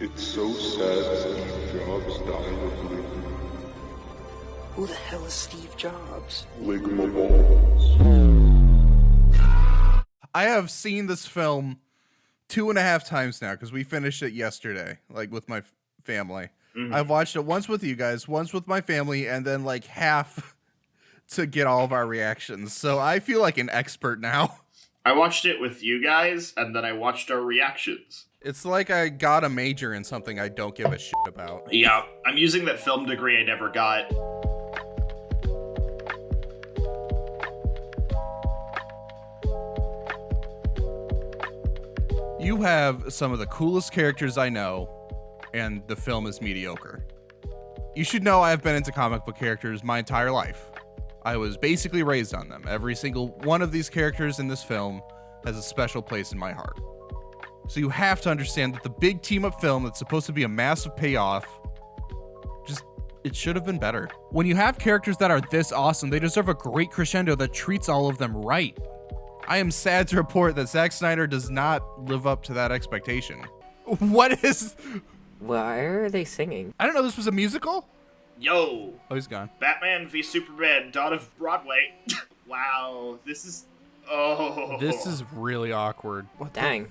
It's so sad Steve Jobs died of ligma. Who the hell is Steve Jobs? Ligma balls. I have seen this film 2.5 times now because we finished it yesterday, like with my family. Mm-hmm. I've watched it once with you guys, once with my family, and then like half to get all of our reactions. So I feel like an expert now. I watched it with you guys, and then I watched our reactions. It's like I got a major in something I don't give a shit about. Yeah, I'm using that film degree I never got. You have some of the coolest characters I know, and the film is mediocre. You should know I've been into comic book characters my entire life. I was basically raised on them. Every single one of these characters in this film has a special place in my heart. So you have to understand that the big team-up film that's supposed to be a massive payoff, it should have been better. When you have characters that are this awesome, they deserve a great crescendo that treats all of them right. I am sad to report that Zack Snyder does not live up to that expectation. What is... Why are they singing? I don't know, this was a musical? Yo! Oh, he's gone. Batman v Superman, Dawn of Broadway. Wow, this is... Oh. This is really awkward. What Dang.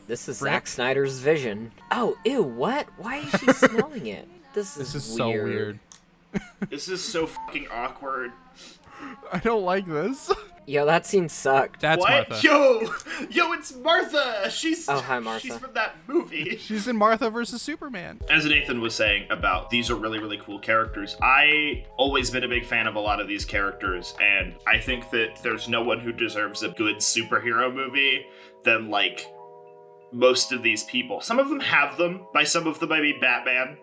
This is Zack Snyder's vision. Oh, ew, what? Why is she smelling it? This is weird. So weird. This is so fucking awkward. I don't like this. Yo, that scene sucked. That's what? Martha. Yo, it's Martha! Oh, hi, Martha. She's from that movie. She's in Martha versus Superman. As Nathan was saying about these are really, really cool characters, I always been a big fan of a lot of these characters, and I think that there's no one who deserves a good superhero movie than, like, most of these people. Some of them have them. By some of them, I mean Batman.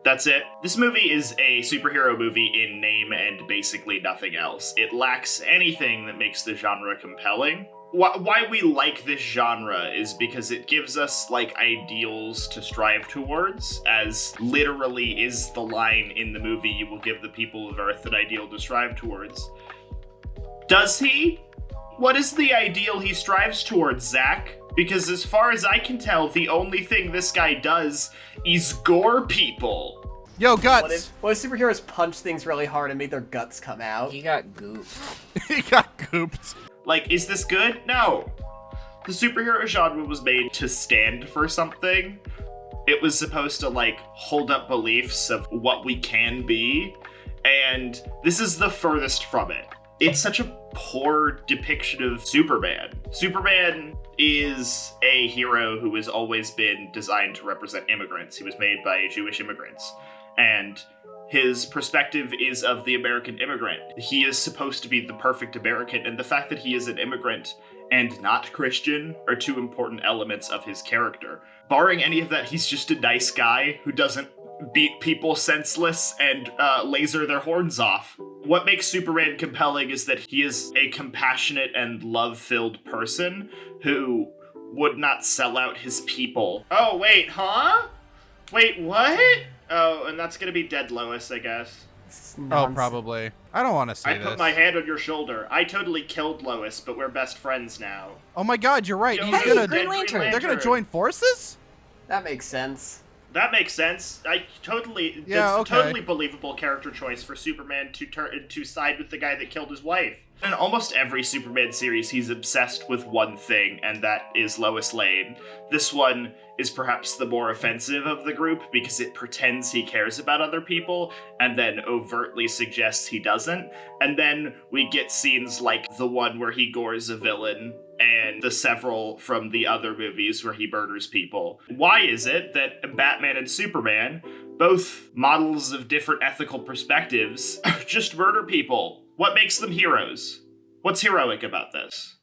That's it. This movie is a superhero movie in name and basically nothing else. It lacks anything that makes the genre compelling. Why we like this genre is because it gives us, like, ideals to strive towards, as literally is the line in the movie, "You will give the people of Earth an ideal to strive towards." Does he? What is the ideal he strives towards, Zach? Because as far as I can tell, the only thing this guy does is gore people. Yo, Guts! What if superheroes punch things really hard and make their guts come out? He got gooped. He got gooped. Like, is this good? No. The superhero genre was made to stand for something. It was supposed to, like, hold up beliefs of what we can be, and this is the furthest from it. It's such a poor depiction of Superman. Superman is a hero who has always been designed to represent immigrants. He was made by Jewish immigrants. And his perspective is of the American immigrant. He is supposed to be the perfect American, and the fact that he is an immigrant and not Christian are two important elements of his character. Barring any of that, he's just a nice guy who doesn't beat people senseless and laser their horns off. What makes Superman compelling is that he is a compassionate and love-filled person who would not sell out his people. Oh, wait, huh? Wait, what? Oh, and that's gonna be dead Lois, I guess. Oh, probably. I don't want to say this. I put my hand on your shoulder. I totally killed Lois, but we're best friends now. Oh my god, you're right. Yo, He's hey, gonna... Green Lantern. They're gonna join forces? That makes sense. That makes sense. Totally believable character choice for Superman to side with the guy that killed his wife. In almost every Superman series, he's obsessed with one thing, and that is Lois Lane. This one is perhaps the more offensive of the group because it pretends he cares about other people and then overtly suggests he doesn't. And then we get scenes like the one where he gores a villain and the several from the other movies where he murders people. Why is it that Batman and Superman, both models of different ethical perspectives, just murder people? What makes them heroes? What's heroic about this?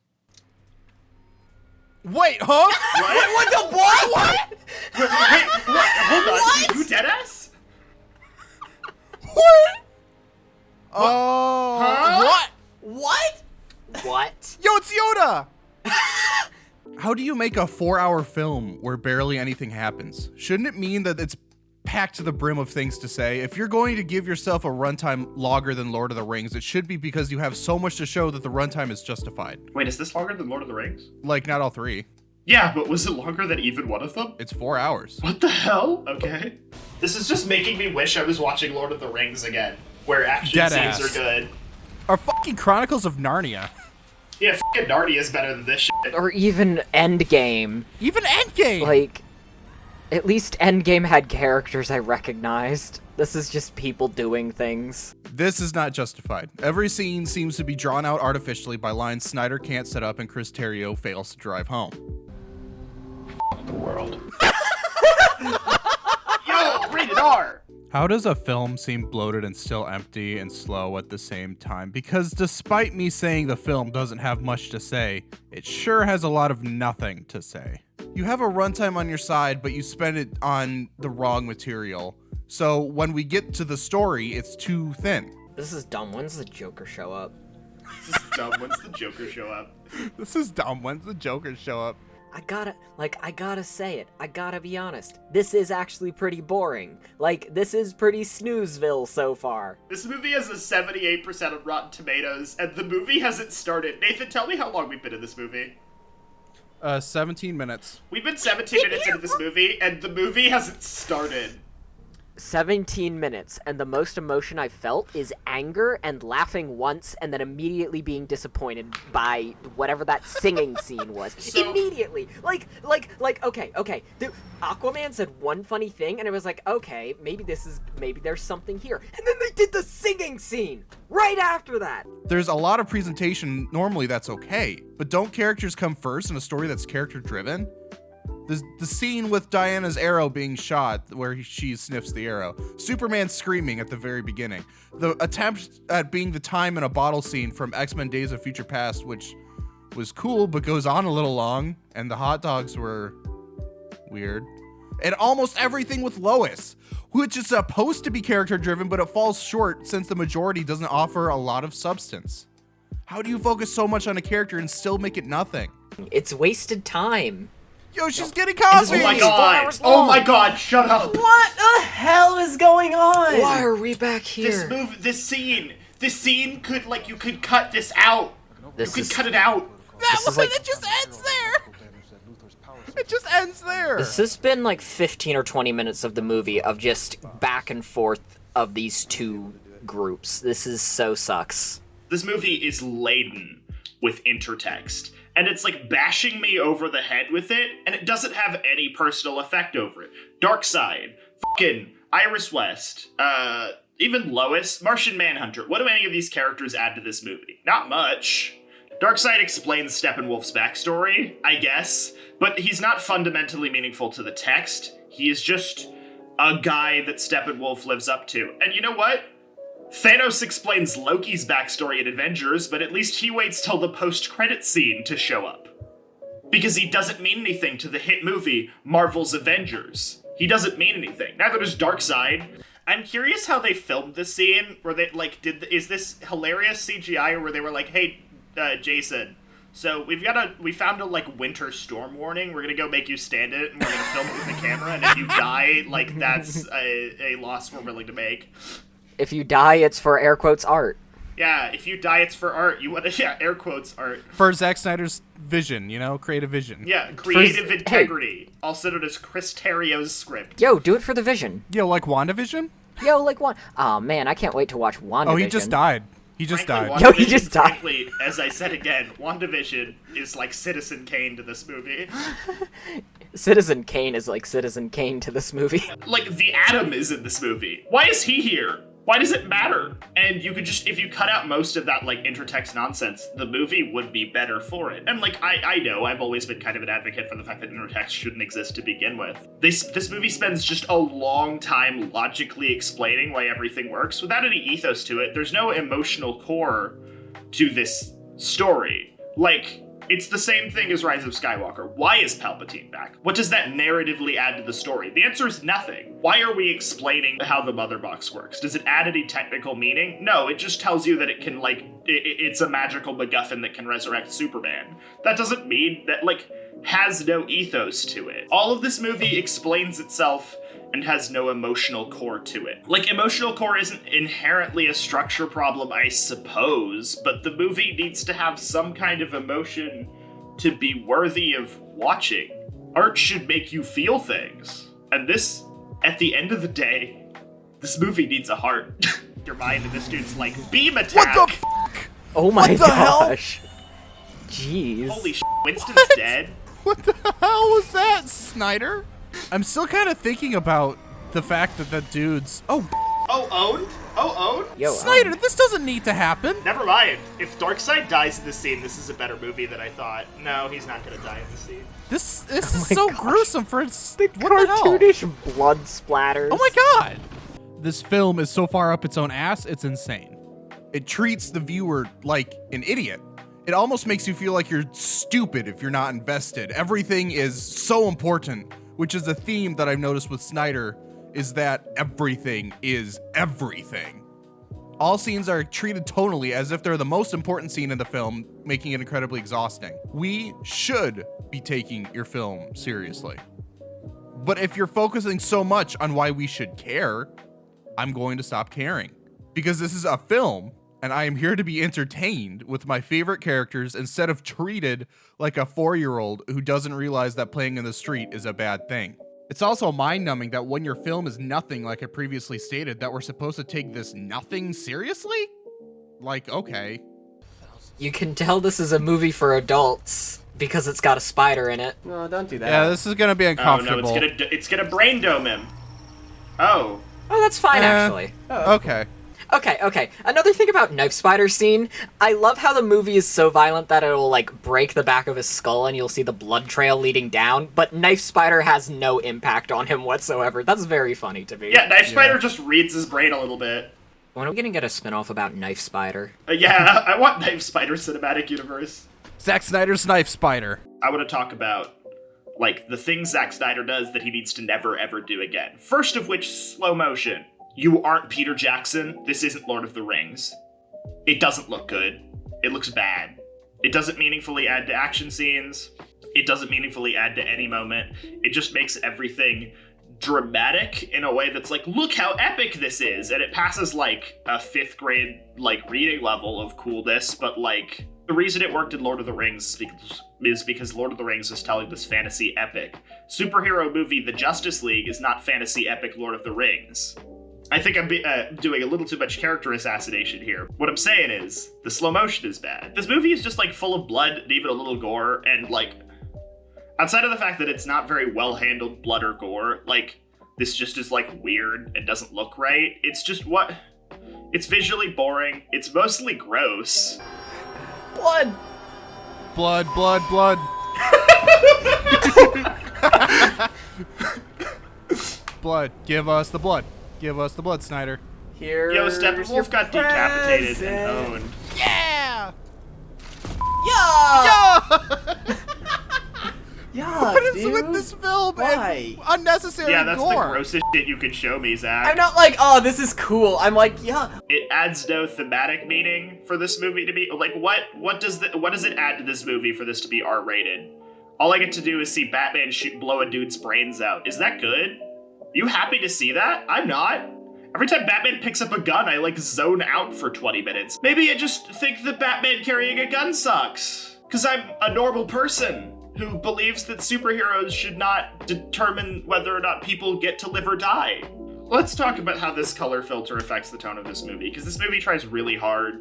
Wait, huh? What? What the what? Wait, what? Hold on. What? You deadass? What? Oh. Huh? What? What? Yo, it's Yoda! How do you make a 4-hour film where barely anything happens? Shouldn't it mean that it's packed to the brim of things to say? If you're going to give yourself a runtime longer than Lord of the Rings, it should be because you have so much to show that the runtime is justified. Wait, is this longer than Lord of the Rings? Like, not all three. Yeah, but was it longer than even one of them? It's 4 hours. What the hell? Okay. This is just making me wish I was watching Lord of the Rings again, where action Dead scenes ass. are good. Or fucking Chronicles of Narnia. Yeah, fucking Narnia is better than this shit. Or even Endgame. Even Endgame! Like, at least Endgame had characters I recognized. This is just people doing things. This is not justified. Every scene seems to be drawn out artificially by lines Snyder can't set up and Chris Terrio fails to drive home. The world. Yo, rated R! How does a film seem bloated and still empty and slow at the same time? Because despite me saying the film doesn't have much to say, it sure has a lot of nothing to say. You have a runtime on your side, but you spend it on the wrong material. So when we get to the story, it's too thin. This is dumb. When's the Joker show up? This is dumb. When's the Joker show up? This is dumb. When's the Joker show up? I gotta say it. I gotta be honest. This is actually pretty boring. Like, this is pretty snoozeville so far. This movie has a 78% on Rotten Tomatoes, and the movie hasn't started. Nathan, tell me how long we've been in this movie. 17 minutes. We've been 17 minutes into this movie, and the movie hasn't started. 17 minutes, and the most emotion I felt is anger and laughing once, and then immediately being disappointed by whatever that singing scene was. So- Immediately! Okay. Aquaman said one funny thing, and it was like, okay, maybe there's something here. And then they did the singing scene! Right after that! There's a lot of presentation, normally that's okay, but don't characters come first in a story that's character driven? The scene with Diana's arrow being shot, where she sniffs the arrow. Superman screaming at the very beginning. The attempt at being the time in a bottle scene from X-Men Days of Future Past, which was cool, but goes on a little long. And the hot dogs were weird. And almost everything with Lois, which is supposed to be character driven, but it falls short since the majority doesn't offer a lot of substance. How do you focus so much on a character and still make it nothing? It's wasted time. Yo, she's getting coffee! Oh my It's 4 god! hours Oh long. my god, shut up! What the hell is going on? Why are we back here? This scene could, like, you could cut this out. You could cut it out. This is like, It just ends there! It just ends there! this has been like 15 or 20 minutes of the movie of just back and forth of these two groups. This is so sucks. This movie is laden with intertext. And it's like bashing me over the head with it, and it doesn't have any personal effect over it. Darkseid, fucking Iris West, even Lois, Martian Manhunter. What do any of these characters add to this movie? Not much. Darkseid explains Steppenwolf's backstory, I guess, but he's not fundamentally meaningful to the text. He is just a guy that Steppenwolf lives up to. And you know what? Thanos explains Loki's backstory in Avengers, but at least he waits till the post-credits scene to show up. Because he doesn't mean anything to the hit movie Marvel's Avengers. He doesn't mean anything. Neither does Darkseid. I'm curious how they filmed this scene, where they, like, is this hilarious CGI, or where they were like, hey, Jason, so we found a, like, winter storm warning, we're gonna go make you stand it, and we're gonna film it with the camera, and if you die, like, that's a loss we're willing to make. If you die, it's for air quotes art. Yeah, if you die, it's for art. You want to, yeah, air quotes art. For Zack Snyder's vision, creative vision. Yeah, creative integrity, also known as Chris Terrio's script. Yo, do it for the vision. Yo, like WandaVision? Yo, like one. Oh man, I can't wait to watch WandaVision. Oh, he just died. He just Frankly, died. Yo, he WandaVision, just died. Frankly, as I said again, WandaVision is like Citizen Kane to this movie. Citizen Kane is like Citizen Kane to this movie. Like, the Atom is in this movie. Why is he here? Why does it matter? And you could just, if you cut out most of that, like, intertext nonsense, the movie would be better for it. And, like, I know I've always been kind of an advocate for the fact that intertext shouldn't exist to begin with. This movie spends just a long time logically explaining why everything works without any ethos to it. There's no emotional core to this story. Like, it's the same thing as Rise of Skywalker. Why is Palpatine back? What does that narratively add to the story? The answer is nothing. Why are we explaining how the Mother Box works? Does it add any technical meaning? No, it just tells you that it can, like, it's a magical MacGuffin that can resurrect Superman. That doesn't mean that, like, has no ethos to it. All of this movie explains itself and has no emotional core to it. Like, emotional core isn't inherently a structure problem, I suppose, but the movie needs to have some kind of emotion to be worthy of watching. Art should make you feel things. And this, at the end of the day, this movie needs a heart. Your mind, and this dude's like, beam attack! What the Oh my What the hell? gosh. Jeez. Holy shit, Winston's dead? What the hell was that, Snyder? I'm still kind of thinking about the fact that that dude's... Oh, Oh, owned? Oh, owned? Yo, Snyder, this doesn't need to happen. Never mind. If Darkseid dies in this scene, this is a better movie than I thought. No, he's not gonna die in this scene. This is my so gosh. gruesome for its... the What the hell? cartoonish blood splatters. Oh my god! This film is so far up its own ass, it's insane. It treats the viewer like an idiot. It almost makes you feel like you're stupid if you're not invested. Everything is so important, which is a theme that I've noticed with Snyder, is that everything is everything. All scenes are treated tonally as if they're the most important scene in the film, making it incredibly exhausting. We should be taking your film seriously. But if you're focusing so much on why we should care, I'm going to stop caring. Because this is a film, and I am here to be entertained with my favorite characters instead of treated like a 4-year-old who doesn't realize that playing in the street is a bad thing. It's also mind-numbing that when your film is nothing, like I previously stated, that we're supposed to take this nothing seriously? Like, okay. You can tell this is a movie for adults because it's got a spider in it. No, don't do that. Yeah, this is gonna be Oh uncomfortable. no, it's gonna brain dome him. Oh. Oh, that's fine, actually. Okay. Okay. Another thing about Knife Spider scene, I love how the movie is so violent that it'll, like, break the back of his skull and you'll see the blood trail leading down, but Knife Spider has no impact on him whatsoever. That's very funny to me. Yeah, Knife Spider just reads his brain a little bit. When are we gonna get a spin-off about Knife Spider? Yeah, I want Knife Spider cinematic universe. Zack Snyder's Knife Spider. I want to talk about, like, the things Zack Snyder does that he needs to never ever do again. First of which, slow motion. You aren't Peter Jackson. This isn't Lord of the Rings. It doesn't look good. It looks bad. It doesn't meaningfully add to action scenes. It doesn't meaningfully add to any moment. It just makes everything dramatic in a way that's like, look how epic this is. And it passes like a 5th grade like reading level of coolness, but like the reason it worked in Lord of the Rings is because Lord of the Rings is telling this fantasy epic. Superhero movie The Justice League is not fantasy epic Lord of the Rings. I think I'm doing a little too much character assassination here. What I'm saying is, the slow motion is bad. This movie is just like full of blood and even a little gore, and like, outside of the fact that it's not very well handled blood or gore, like, this just is like weird and doesn't look right. It's just it's visually boring. It's mostly gross. Blood! Blood. Blood. Give us the blood. Give us the blood, Snyder. Here. Yo, Steppenwolf got decapitated and owned. Yeah! Yeah! Yeah, What is dude. with this film? Why? And unnecessary Yeah, that's gore. the grossest shit you could show me, Zach. I'm not like, oh, this is cool. I'm like, yeah. It adds no thematic meaning for this movie to be like what does it add to this movie for this to be R-rated? All I get to do is see Batman blow a dude's brains out. Is that good? You happy to see that? I'm not. Every time Batman picks up a gun, I like zone out for 20 minutes. Maybe I just think that Batman carrying a gun sucks. Cause I'm a normal person who believes that superheroes should not determine whether or not people get to live or die. Let's talk about how this color filter affects the tone of this movie, because this movie tries really hard.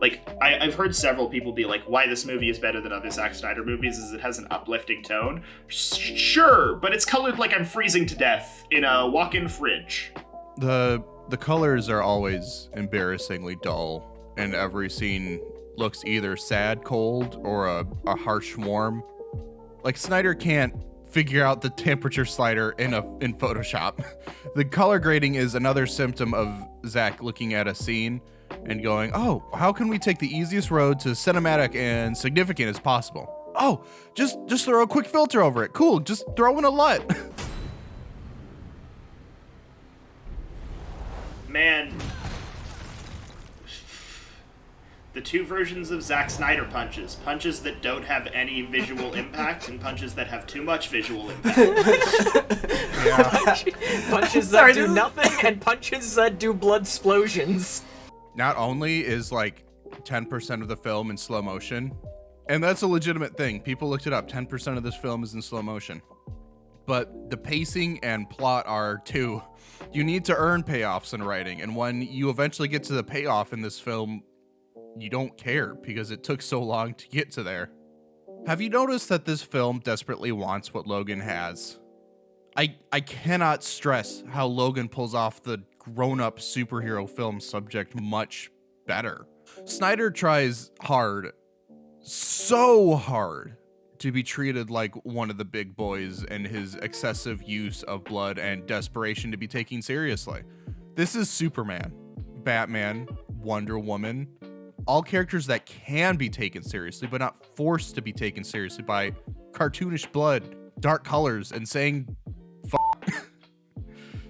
Like, I've heard several people be like, why this movie is better than other Zack Snyder movies is it has an uplifting tone. Sure, but it's colored like I'm freezing to death in a walk-in fridge. The colors are always embarrassingly dull, and every scene looks either sad, cold, or a harsh warm. Like, Snyder can't figure out the temperature slider in Photoshop. The color grading is another symptom of Zack looking at a scene and going, oh, how can we take the easiest road to cinematic and significant as possible? Oh, just throw a quick filter over it. Cool, just throw in a LUT. Man. The two versions of Zack Snyder punches. Punches that don't have any visual impact and punches that have too much visual impact. Punches that do nothing and punches that do blood explosions. Not only is like 10% of the film in slow motion, And that's a legitimate thing. People looked it up. 10% of this film is in slow motion. But the pacing and plot are too. You need to earn payoffs in writing. And when you eventually get to the payoff in this film, you don't care because it took so long to get to there. Have you noticed that this film desperately wants what Logan has? I cannot stress how Logan pulls off the grown-up superhero film subject much better. Snyder tries hard, so hard, to be treated like one of the big boys, and his excessive use of blood and desperation to be taken seriously. This is Superman, Batman, Wonder Woman, all characters that can be taken seriously, but not forced to be taken seriously by cartoonish blood, dark colors, and saying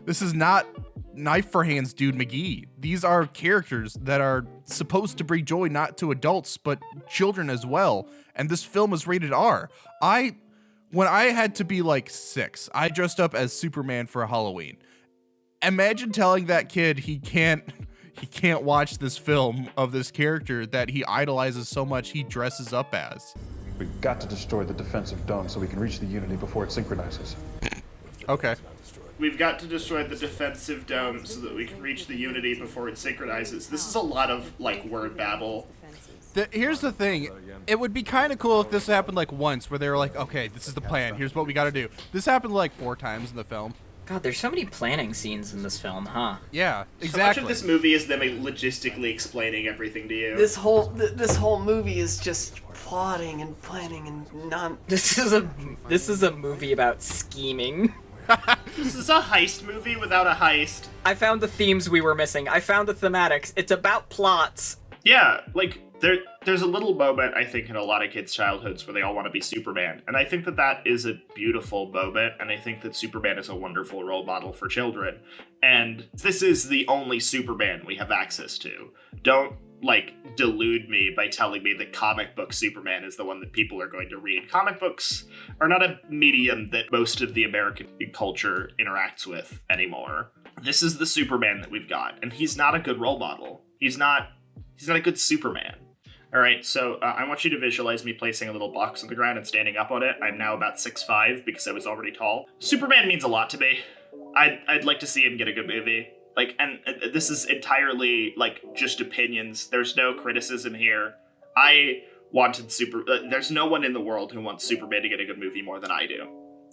This is not Knife for Hands Dude McGee. These are characters that are supposed to bring joy not to adults, but children as well. And this film is rated R. When I had to be like 6, I dressed up as Superman for Halloween. Imagine telling that kid he can't watch this film of this character that he idolizes so much he dresses up as. We've got to destroy the defensive dome so we can reach the Unity before it synchronizes. Okay. We've got to destroy the defensive dome so that we can reach the Unity before it synchronizes. This is a lot of, like, word babble. Here's the thing. It would be kind of cool if this happened like once where they were like, okay, this is the plan. Here's what we got to do. This happened like 4 times in the film. God, there's so many planning scenes in this film, huh? Yeah, So exactly. much of this movie is them logistically explaining everything to you. This whole movie is just plotting and planning and not. This is a movie about scheming. This is a heist movie without a heist. I found the themes we were missing. I found the thematics. It's about plots. Yeah, like, there's a little moment, I think, in a lot of kids' childhoods where they all want to be Superman. And I think that is a beautiful moment, and I think that Superman is a wonderful role model for children. And this is the only Superman we have access to. Don't, like, delude me by telling me that comic book Superman is the one that people are going to read. Comic books are not a medium that most of the American culture interacts with anymore. This is the Superman that we've got, and he's not a good role model. He's not a good Superman. All right, so I want you to visualize me placing a little box on the ground and standing up on it. I'm now about 6'5" because I was already tall. Superman means a lot to me. I'd like to see him get a good movie. Like, and this is entirely, like, just opinions. There's no criticism here. I wanted there's no one in the world who wants Superman to get a good movie more than I do.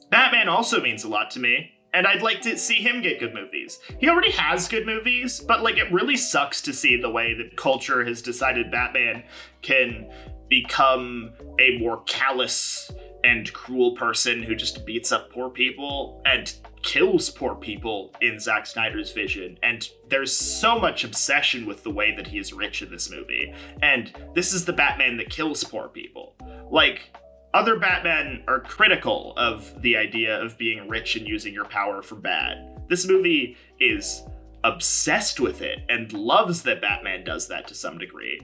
Batman also means a lot to me, and I'd like to see him get good movies. He already has good movies, but, like, it really sucks to see the way that culture has decided Batman can become a more callous and cruel person who just beats up poor people and kills poor people in Zack Snyder's vision. And there's so much obsession with the way that he is rich in this movie. And this is the Batman that kills poor people. Like, other Batman are critical of the idea of being rich and using your power for bad. This movie is obsessed with it and loves that Batman does that to some degree.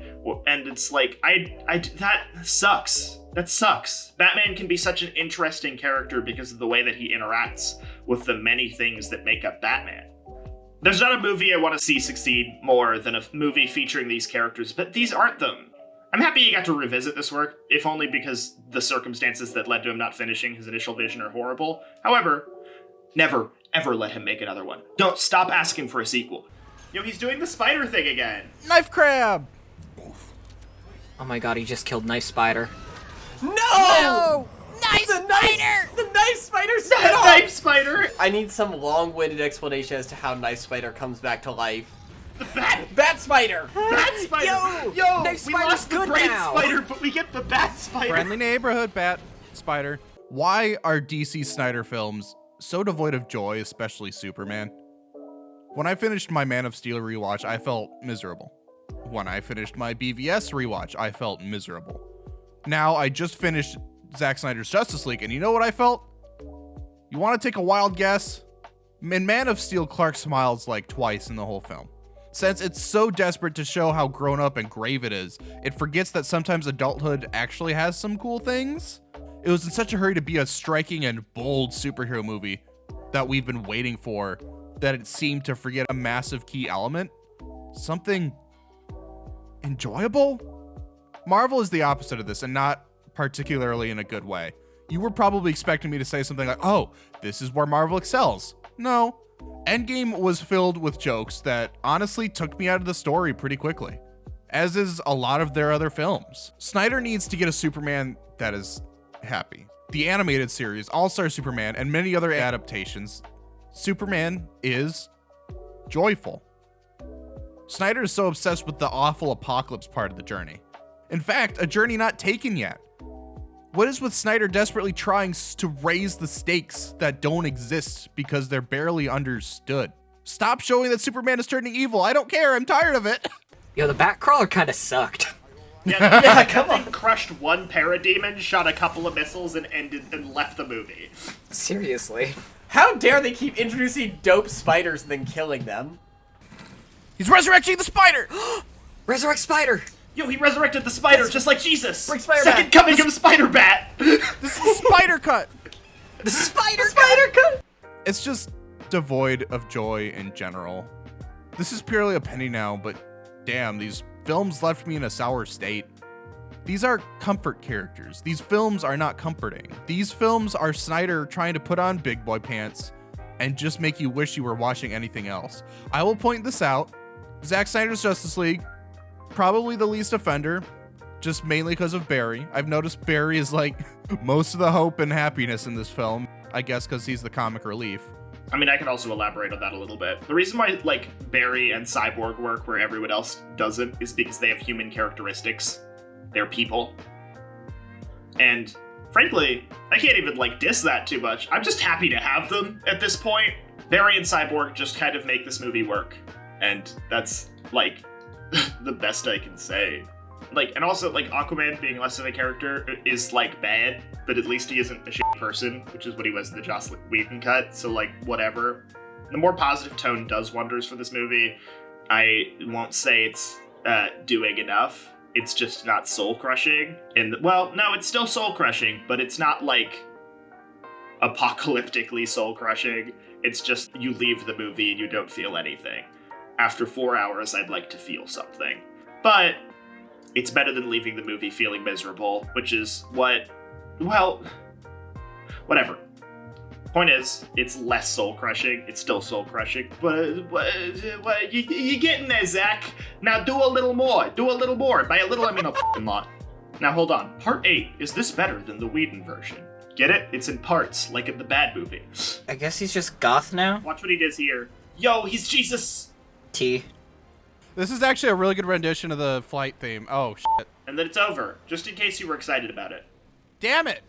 And it's like, that sucks. That sucks. Batman can be such an interesting character because of the way that he interacts with the many things that make up Batman. There's not a movie I want to see succeed more than a movie featuring these characters, but these aren't them. I'm happy he got to revisit this work, if only because the circumstances that led to him not finishing his initial vision are horrible. However, never, ever let him make another one. Don't stop asking for a sequel. Yo, he's doing the spider thing again. Knife crab! Oh my god, he just killed Knife Spider. No! Knife spider! The knife spider! Knife spider! I need some long-winded explanation as to how Knife Spider comes back to life. The bat! Bat Spider! Bat spider! Yo, we Knife Spider's lost the good brain now. spider, but we get the bat spider! Friendly neighborhood bat spider. Why are DC Snyder films so devoid of joy, especially Superman? When I finished my Man of Steel rewatch, I felt miserable. When I finished my BVS rewatch, I felt miserable. Now, I just finished Zack Snyder's Justice League, and you know what I felt? You want to take a wild guess? In Man of Steel, Clark smiles like twice in the whole film. Since it's so desperate to show how grown up and grave it is, it forgets that sometimes adulthood actually has some cool things. It was in such a hurry to be a striking and bold superhero movie that we've been waiting for that it seemed to forget a massive key element. Something enjoyable? Marvel is the opposite of this, and not particularly in a good way. You were probably expecting me to say something like, oh, this is where Marvel excels. No. Endgame was filled with jokes that honestly took me out of the story pretty quickly, as is a lot of their other films. Snyder needs to get a Superman that is happy. The animated series, All-Star Superman, and many other adaptations, Superman is joyful. Snyder is so obsessed with the awful apocalypse part of the journey. In fact, a journey not taken yet. What is with Snyder desperately trying to raise the stakes that don't exist because they're barely understood? Stop showing that Superman is turning evil. I don't care. I'm tired of it. Yo, the Batcrawler kind of sucked. Yeah, Yeah, that come thing crushed one parademon, shot a couple of missiles, and left the movie. Seriously. How dare they keep introducing dope spiders and then killing them? He's resurrecting the spider! Resurrect Spider! Yo, he resurrected the spider just like Jesus. Bring Spider Second back. coming of Spider-Bat. This is Spider Cut! The Spider Cut! It's just devoid of joy in general. This is purely a penny now, but damn, these films left me in a sour state. These are comfort characters. These films are not comforting. These films are Snyder trying to put on big boy pants and just make you wish you were watching anything else. I will point this out. Zack Snyder's Justice League, probably the least offender, just mainly because of Barry. I've noticed Barry is like most of the hope and happiness in this film, I guess because he's the comic relief. I mean, I can also elaborate on that a little bit. The reason why, like, Barry and Cyborg work where everyone else doesn't is because they have human characteristics. They're people. And, frankly, I can't even, like, diss that too much. I'm just happy to have them at this point. Barry and Cyborg just kind of make this movie work. And that's, like, the best I can say. Like, and also, like, Aquaman being less of a character is, like, bad, but at least he isn't a shit person, which is what he was in the Joss Whedon cut, so, like, whatever. The more positive tone does wonders for this movie. I won't say it's doing enough. It's just not soul-crushing. And, well, no, it's still soul-crushing, but it's not, like, apocalyptically soul-crushing. It's just you leave the movie and you don't feel anything. After 4 hours, I'd like to feel something. But it's better than leaving the movie feeling miserable, which is what, well, whatever. Point is, it's less soul-crushing. It's still soul-crushing, but what you getting there, Zach? Now do a little more. Do a little more. By a little, I mean a f***ing lot. Now hold on. Part 8, is this better than the Whedon version? Get it? It's in parts, like in the bad movie. I guess he's just goth now? Watch what he does here. Yo, he's Jesus! T. This is actually a really good rendition of the flight theme. Oh, shit. And then it's over, just in case you were excited about it. Damn it!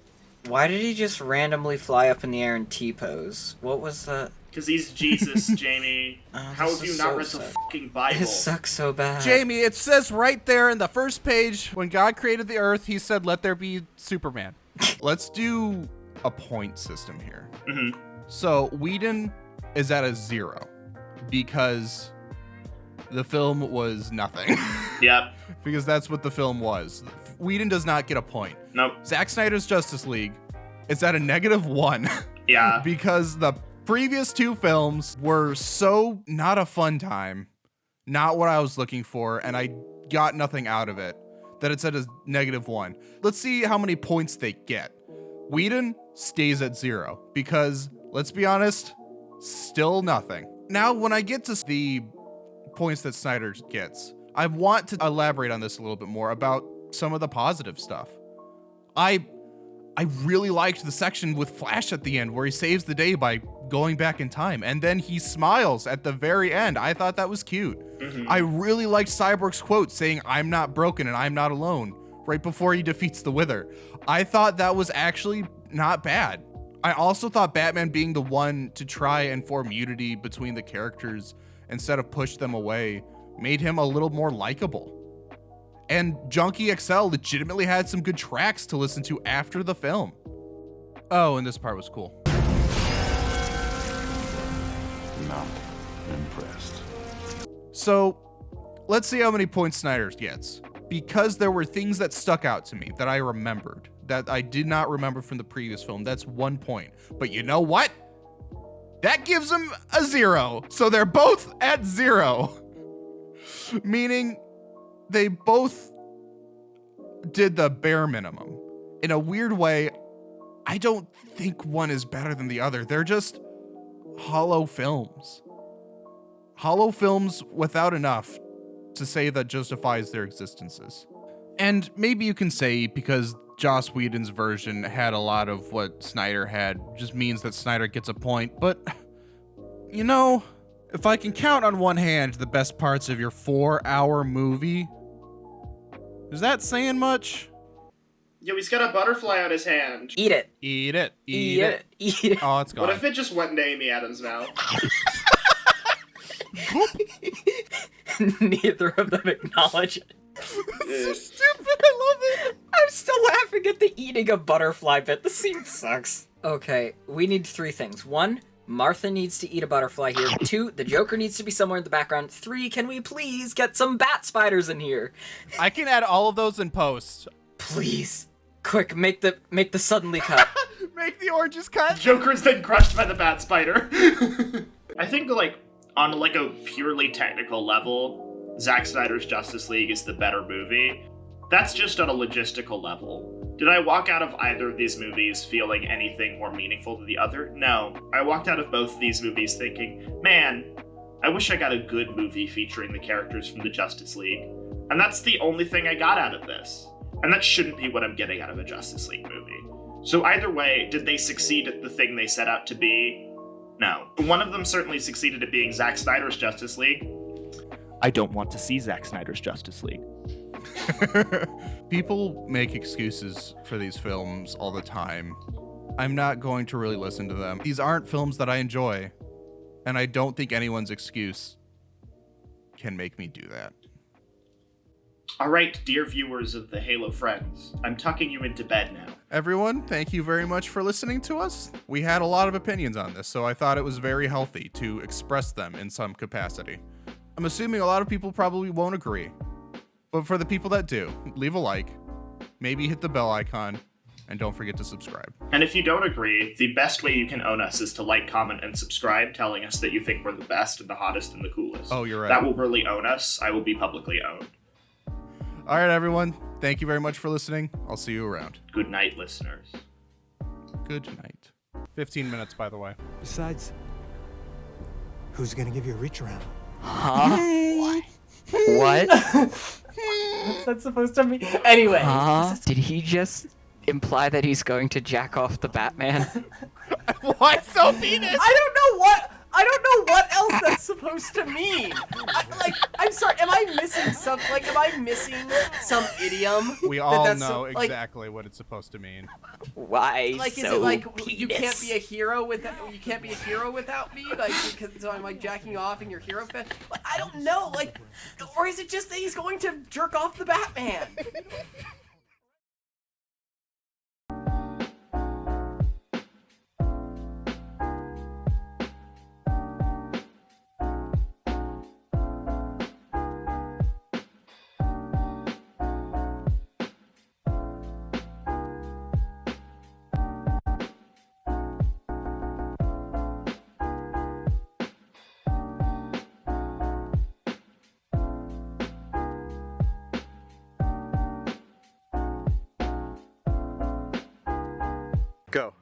Why did he just randomly fly up in the air in T-pose? What was that? Because he's Jesus, Jamie. How this have you is not so read the sad. fucking Bible? It sucks so bad. Jamie, it says right there in the first page, when God created the earth, he said, let there be Superman. Let's do a point system here. Mm-hmm. So Whedon is at a 0 because the film was nothing. Yep. Because that's what the film was. Whedon does not get a point. Nope. Zack Snyder's Justice League is at a -1 Yeah. because the previous 2 films were so not a fun time, not what I was looking for, and I got nothing out of it, that it's at a -1. Let's see how many points they get. Whedon stays at 0 because, let's be honest, still nothing. Now, when I get to the points that Snyder gets, I want to elaborate on this a little bit more about some of the positive stuff. I really liked the section with Flash at the end where he saves the day by going back in time, and then he smiles at the very end. I thought that was cute. Mm-hmm. I really liked Cyborg's quote saying, "I'm not broken and I'm not alone," right before he defeats the Wither. I thought that was actually not bad. I also thought Batman being the one to try and form unity between the characters instead of push them away made him a little more likable. And Junkie XL legitimately had some good tracks to listen to after the film. Oh, and this part was cool. Not impressed. So, let's see how many points Snyder gets. Because there were things that stuck out to me that I remembered, that I did not remember from the previous film. That's 1 point. But you know what? That gives them a 0. So they're both at 0. Meaning they both did the bare minimum. In a weird way, I don't think one is better than the other. They're just hollow films. Hollow films without enough to say that justifies their existences. And maybe you can say because Joss Whedon's version had a lot of what Snyder had, just means that Snyder gets a point, but you know, if I can count on one hand the best parts of your 4-hour movie, is that saying much? Yo, he's got a butterfly on his hand. Eat it. Eat it. Eat it. Eat it. Oh, it's gone. What if it just went into Amy Adams' mouth? Neither of them acknowledge it. so stupid, I love it. I'm still laughing at the eating a butterfly bit. The scene sucks. Okay, we need 3 things. 1, Martha needs to eat a butterfly here. 2, the Joker needs to be somewhere in the background. 3, can we please get some bat spiders in here? I can add all of those in post. Please. Quick, make the suddenly cut. Make the oranges cut. Joker's then crushed by the bat spider. I think, on a purely technical level, Zack Snyder's Justice League is the better movie. That's just on a logistical level. Did I walk out of either of these movies feeling anything more meaningful than the other? No. I walked out of both of these movies thinking, man, I wish I got a good movie featuring the characters from the Justice League. And that's the only thing I got out of this. And that shouldn't be what I'm getting out of a Justice League movie. So either way, did they succeed at the thing they set out to be? No. One of them certainly succeeded at being Zack Snyder's Justice League. I don't want to see Zack Snyder's Justice League. People make excuses for these films all the time. I'm not going to really listen to them. These aren't films that I enjoy, and I don't think anyone's excuse can make me do that. All right, dear viewers of the Halo Friends, I'm tucking you into bed now. Everyone, thank you very much for listening to us. We had a lot of opinions on this, so I thought it was very healthy to express them in some capacity. I'm assuming a lot of people probably won't agree, but for the people that do, leave a like, maybe hit the bell icon, and don't forget to subscribe. And if you don't agree, the best way you can own us is to like, comment, and subscribe, telling us that you think we're the best and the hottest and the coolest. Oh, you're right. That will really own us. I will be publicly owned. All right, everyone. Thank you very much for listening. I'll see you around. Good night, listeners. Good night. 15 minutes, by the way. Besides, who's gonna give you a reach around? Huh? What? What's that supposed to mean? Anyway. Huh? Did he just imply that he's going to jack off the Batman? Why so penis? I don't know what else that's supposed to mean. I'm sorry. Am I missing some? Am I missing some idiom? We all that's know exactly what it's supposed to mean. Why Is so it penis? you can't be a hero without me? Because so I'm jacking off and you're hero fan? I don't know. Or is it just that he's going to jerk off the Batman? Go.